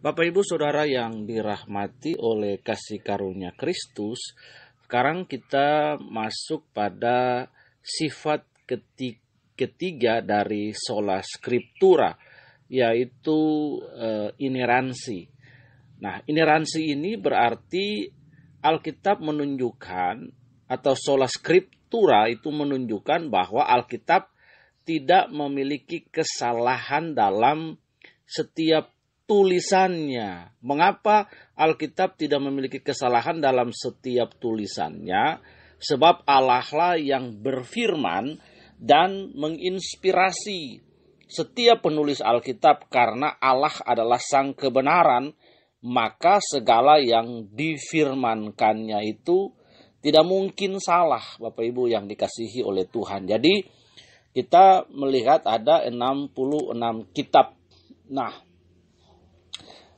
Bapak Ibu Saudara yang dirahmati oleh kasih karunia Kristus, sekarang kita masuk pada sifat ketiga dari sola scriptura, yaitu ineransi. Nah, ineransi ini berarti Alkitab menunjukkan, atau sola scriptura itu menunjukkan bahwa Alkitab tidak memiliki kesalahan dalam setiap tulisannya. Mengapa Alkitab tidak memiliki kesalahan dalam setiap tulisannya? Sebab Allah lah yang berfirman dan menginspirasi setiap penulis Alkitab, karena Allah adalah sang kebenaran, maka segala yang difirmankannya itu tidak mungkin salah, Bapak Ibu yang dikasihi oleh Tuhan. Jadi kita melihat ada 66 kitab. Nah,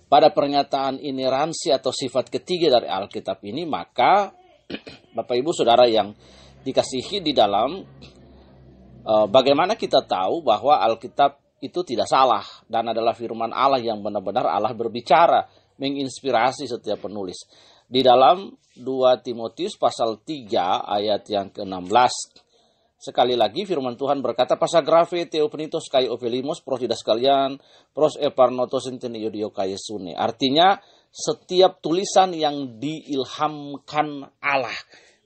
pada pernyataan ineransi atau sifat ketiga dari Alkitab ini, maka Bapak Ibu Saudara yang dikasihi di dalam, bagaimana kita tahu bahwa Alkitab itu tidak salah dan adalah firman Allah yang benar-benar Allah berbicara, menginspirasi setiap penulis. Di dalam 2 Timotius pasal 3 ayat yang ke-16, sekali lagi firman Tuhan berkata, pasagrafe teopenitos kai ovelimos pros tidak sekalian pros eparnotos inteniodio kai sune. Artinya setiap tulisan yang diilhamkan Allah.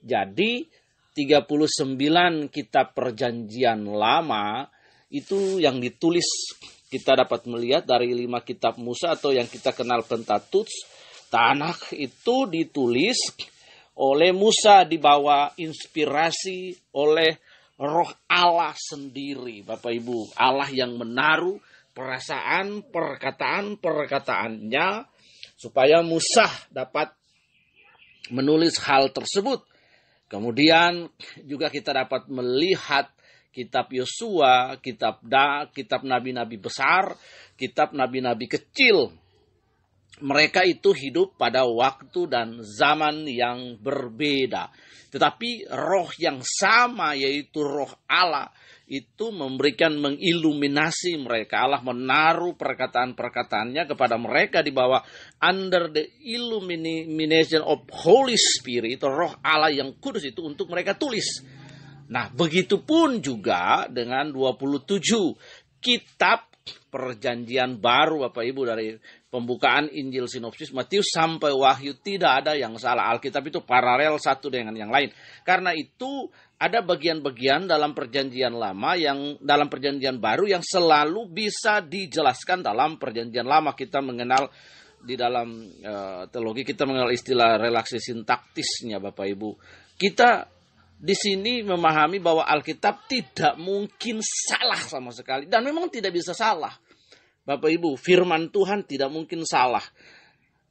Jadi 39 kitab perjanjian lama itu yang ditulis, kita dapat melihat dari 5 kitab Musa atau yang kita kenal Pentateuch, Tanakh, itu ditulis oleh Musa di bawah inspirasi oleh Roh Allah sendiri, Bapak Ibu. Allah yang menaruh perasaan, perkataan-perkataannya supaya Musa dapat menulis hal tersebut. Kemudian juga kita dapat melihat kitab Yosua, kitab nabi-nabi besar, kitab nabi-nabi kecil. Mereka itu hidup pada waktu dan zaman yang berbeda. Tetapi roh yang sama, yaitu roh Allah, itu memberikan mengiluminasi mereka. Allah menaruh perkataan-perkataannya kepada mereka di bawah under the illumination of Holy Spirit, roh Allah yang kudus itu untuk mereka tulis. Nah, begitupun juga dengan 27 kitab perjanjian baru, Bapak Ibu, dari pembukaan Injil sinopsis Matius sampai Wahyu, tidak ada yang salah. Alkitab itu paralel satu dengan yang lain. Karena itu ada bagian-bagian dalam perjanjian lama yang dalam perjanjian baru yang selalu bisa dijelaskan dalam perjanjian lama. Kita mengenal di dalam teologi, kita mengenal istilah relaksi sintaktisnya, Bapak Ibu. Kita di sini memahami bahwa Alkitab tidak mungkin salah sama sekali. Dan memang tidak bisa salah. Bapak Ibu, firman Tuhan tidak mungkin salah.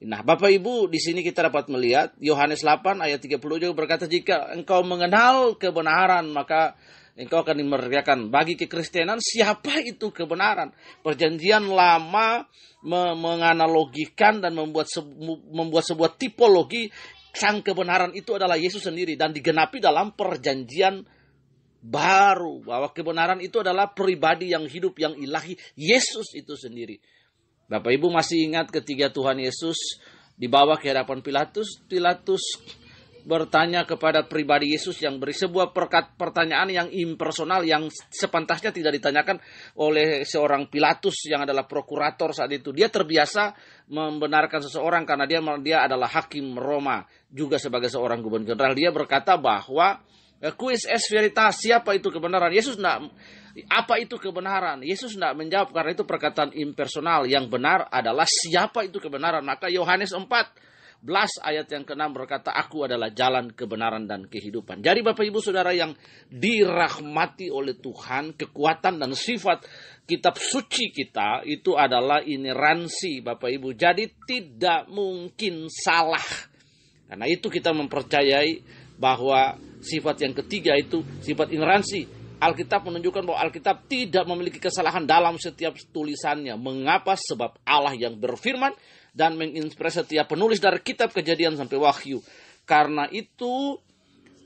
Nah, Bapak Ibu, di sini kita dapat melihat Yohanes 8 ayat 30 juga berkata, jika engkau mengenal kebenaran, maka engkau akan dimerdekakan. Bagi kekristenan, siapa itu kebenaran? Perjanjian lama menganalogikan dan membuat sebuah tipologi. Sang kebenaran itu adalah Yesus sendiri dan digenapi dalam perjanjian baru, bahwa kebenaran itu adalah pribadi yang hidup, yang ilahi, Yesus itu sendiri. Bapak Ibu masih ingat ketika Tuhan Yesus dibawa ke hadapan Pilatus, Pilatus bertanya kepada pribadi Yesus yang beri sebuah pertanyaan yang impersonal, yang sepantasnya tidak ditanyakan oleh seorang Pilatus yang adalah prokurator saat itu. Dia terbiasa membenarkan seseorang karena dia adalah hakim Roma, juga sebagai seorang gubernur jenderal. Dia berkata bahwa quis est veritas, siapa itu kebenaran? Apa itu kebenaran? Yesus tidak menjawab karena itu perkataan impersonal. Yang benar adalah siapa itu kebenaran. Maka Yohanes 4 ayat yang ke-6 berkata, aku adalah jalan, kebenaran, dan kehidupan. Jadi Bapak Ibu Saudara yang dirahmati oleh Tuhan, kekuatan dan sifat kitab suci kita itu adalah ineransi, Bapak Ibu. Jadi tidak mungkin salah. Karena itu kita mempercayai bahwa sifat yang ketiga itu sifat ineransi. Alkitab menunjukkan bahwa Alkitab tidak memiliki kesalahan dalam setiap tulisannya. Mengapa? Sebab Allah yang berfirman dan menginspirasi setiap penulis dari kitab Kejadian sampai Wahyu. Karena itu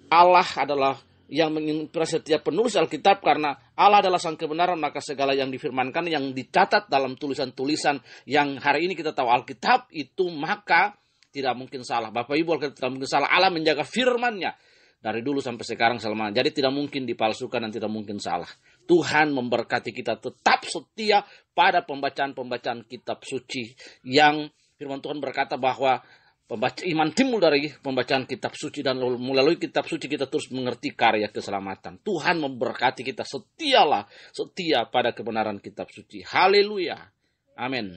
Allah adalah yang menginspirasi setiap penulis Alkitab, karena Allah adalah sang kebenaran, maka segala yang difirmankan, yang dicatat dalam tulisan-tulisan yang hari ini kita tahu Alkitab itu, maka tidak mungkin salah. Bapak Ibu, Alkitab tidak mungkin salah. Allah menjaga firman-Nya dari dulu sampai sekarang selama. Jadi tidak mungkin dipalsukan dan tidak mungkin salah. Tuhan memberkati kita tetap setia pada pembacaan-pembacaan kitab suci, yang firman Tuhan berkata bahwa iman timbul dari pembacaan kitab suci, dan melalui kitab suci kita terus mengerti karya keselamatan. Tuhan memberkati kita, setia pada kebenaran kitab suci. Haleluya. Amin.